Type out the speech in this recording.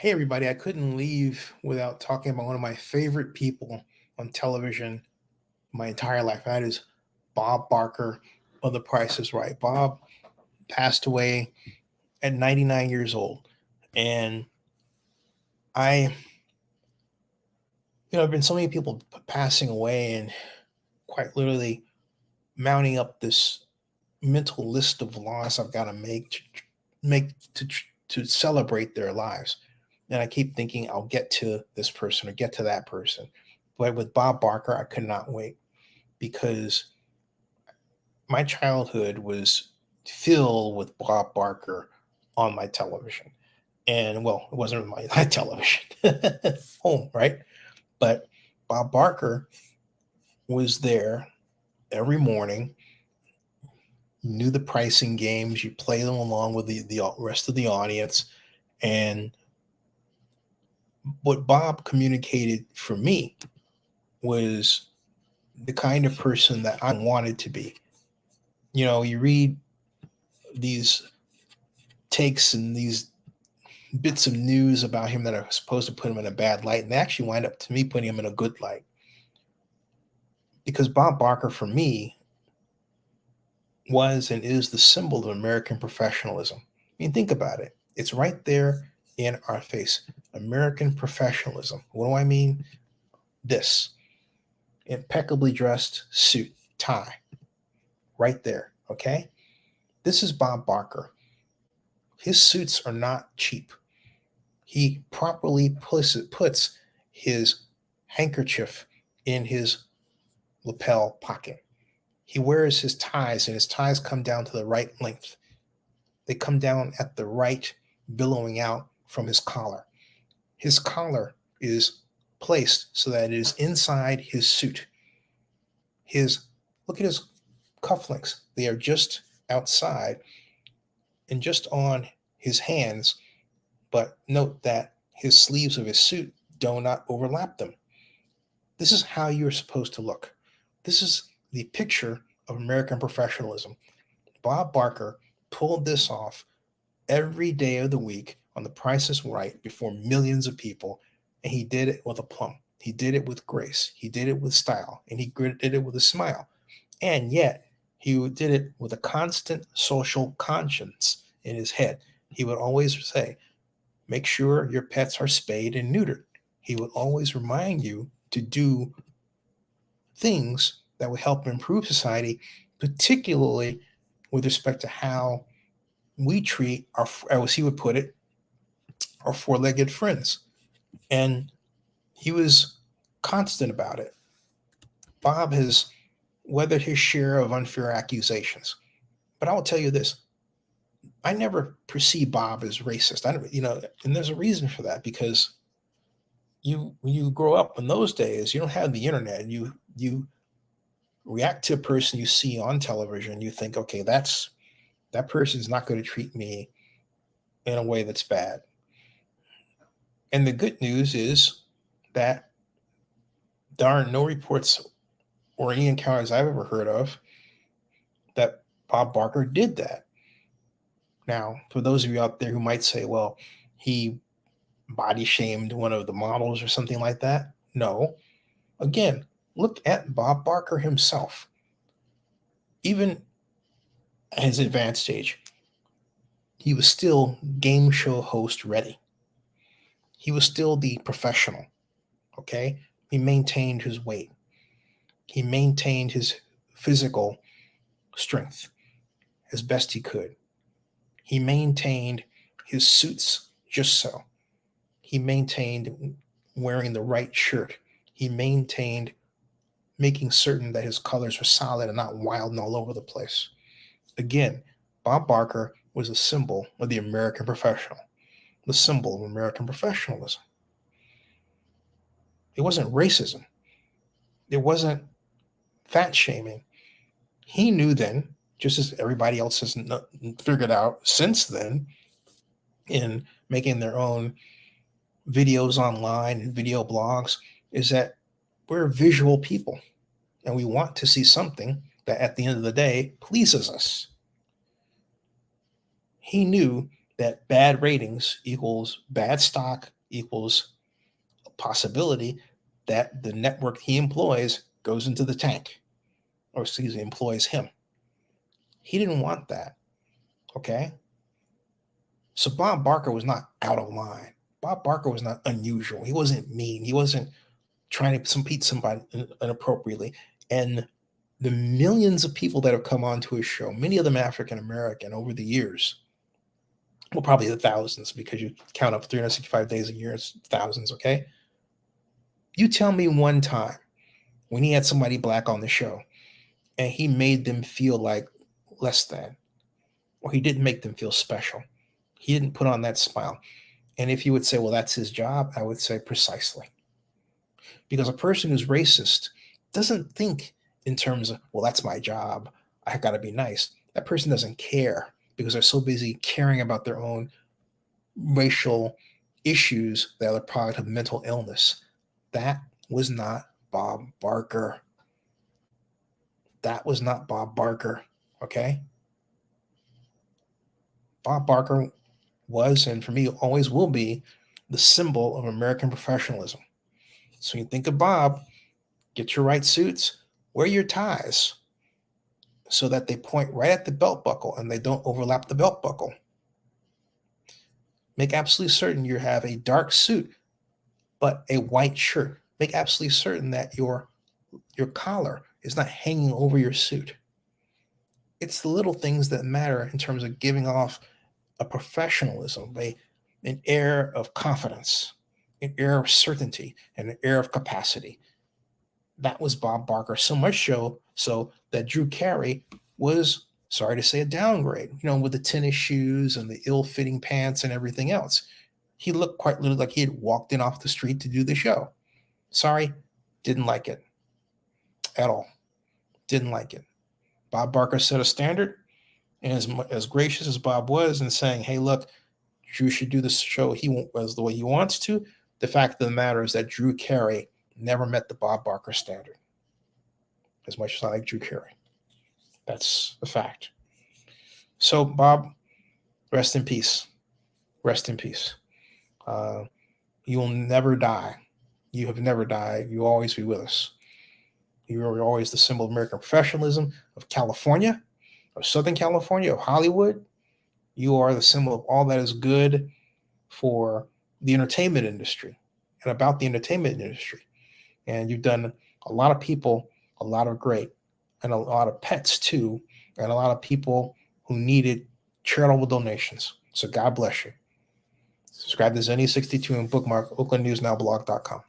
Hey, everybody, I couldn't leave without talking about one of my favorite people on television my entire life. That is Bob Barker of The Price is Right. Bob passed away at 99 years old. And I, there have been so many people passing away and quite literally mounting up this mental list of laws I've got to make to celebrate their lives. And I keep thinking I'll get to this person or get to that person. But with Bob Barker, I could not wait because my childhood was filled with Bob Barker on my television. And well, it wasn't my television home, right? But Bob Barker was there every morning, knew the pricing games, you play them along with the rest of the audience. And what Bob communicated for me was the kind of person that I wanted to be. You know, you read these takes and these bits of news about him that are supposed to put him in a bad light, and they actually wind up to me putting him in a good light. Because Bob Barker, for me, was and is the symbol of American professionalism. I mean, think about it. It's right there in our face. American professionalism. What do I mean? This impeccably dressed suit, tie, right there. Okay. This is Bob Barker. His suits are not cheap. He properly puts his handkerchief in his lapel pocket. He wears his ties, and his ties come down to the right length. They come down at the right, billowing out from his collar. His collar is placed so that it is inside his suit. His Look at his cufflinks. They are just outside and just on his hands, but note that his sleeves of his suit do not overlap them. This is how you're supposed to look. This is the picture of American professionalism. Bob Barker pulled this off every day of the week on The Price is Right before millions of people, and he did it with aplomb. He did it with grace. He did it with style, and he did it with a smile. And yet, he did it with a constant social conscience in his head. He would always say, make sure your pets are spayed and neutered. He would always remind you to do things that would help improve society, particularly with respect to how we treat our, as he would put it, our four-legged friends. And he was constant about it. Bob has weathered his share of unfair accusations. But I will tell you this. I never perceive Bob as racist. I don't, and there's a reason for that because when you grow up in those days, you don't have the internet. You react to a person you see on television. You think, okay, that person's not going to treat me in a way that's bad. And the good news is that there are no reports or any encounters I've ever heard of that Bob Barker did that. Now, for those of you out there who might say, well, he body shamed one of the models or something like that. No. Again, look at Bob Barker himself. Even at his advanced age, he was still game show host ready. He was still the professional. Okay. He maintained his weight. He maintained his physical strength as best he could. He maintained his suits just so. He maintained wearing the right shirt. He maintained making certain that his colors were solid and not wild and all over the place. Again, Bob Barker was a symbol of the American professional, the symbol of American professionalism. It wasn't racism. It wasn't fat shaming. He knew then, just as everybody else has figured out since then, in making their own videos online and video blogs, is that we're visual people and we want to see something that at the end of the day pleases us. He knew that bad ratings equals bad stock equals a possibility that the network he employs goes into the tank, or excuse me, employs him. He didn't want that. Okay. So Bob Barker was not out of line. Bob Barker was not unusual. He wasn't mean. He wasn't trying to compete somebody inappropriately. And the millions of people that have come onto his show, many of them African American over the years, well, probably the thousands, because you count up 365 days a year, it's thousands, okay? You tell me one time when he had somebody black on the show and he made them feel like less than, or he didn't make them feel special. He didn't put on that smile. And if you would say, well, that's his job, I would say precisely. Because a person who's racist doesn't think in terms of, well, that's my job, I got to be nice. That person doesn't care because they're so busy caring about their own racial issues that are the product of mental illness. That was not Bob Barker. That was not Bob Barker. Okay. Bob Barker was, and for me, always will be, the symbol of American professionalism. So when you think of Bob, get your right suits, wear your ties so that they point right at the belt buckle and they don't overlap the belt buckle. Make absolutely certain you have a dark suit, but a white shirt. Make absolutely certain that your collar is not hanging over your suit. It's the little things that matter in terms of giving off a professionalism, an air of confidence, an air of certainty, and an air of capacity. That was Bob Barker. So much so that Drew Carey was, sorry to say, a downgrade, with the tennis shoes and the ill-fitting pants and everything else. He looked quite literally like he had walked in off the street to do the show. Sorry, didn't like it at all. Didn't like it. Bob Barker set a standard, and as gracious as Bob was in saying, hey, look, Drew should do this show as the way he wants to, the fact of the matter is that Drew Carey never met the Bob Barker standard. As much as I like Drew Carey. That's the fact. So, Bob, rest in peace. Rest in peace. You will never die. You have never died. You will always be with us. You are always the symbol of American professionalism, of California, of Southern California, of Hollywood. You are the symbol of all that is good for the entertainment industry and about the entertainment industry. And you've done a lot of people a lot of great, and a lot of pets too, and a lot of people who needed charitable donations. So God bless you. Subscribe to Zenny62 and bookmark oaklandnewsnowblog.com.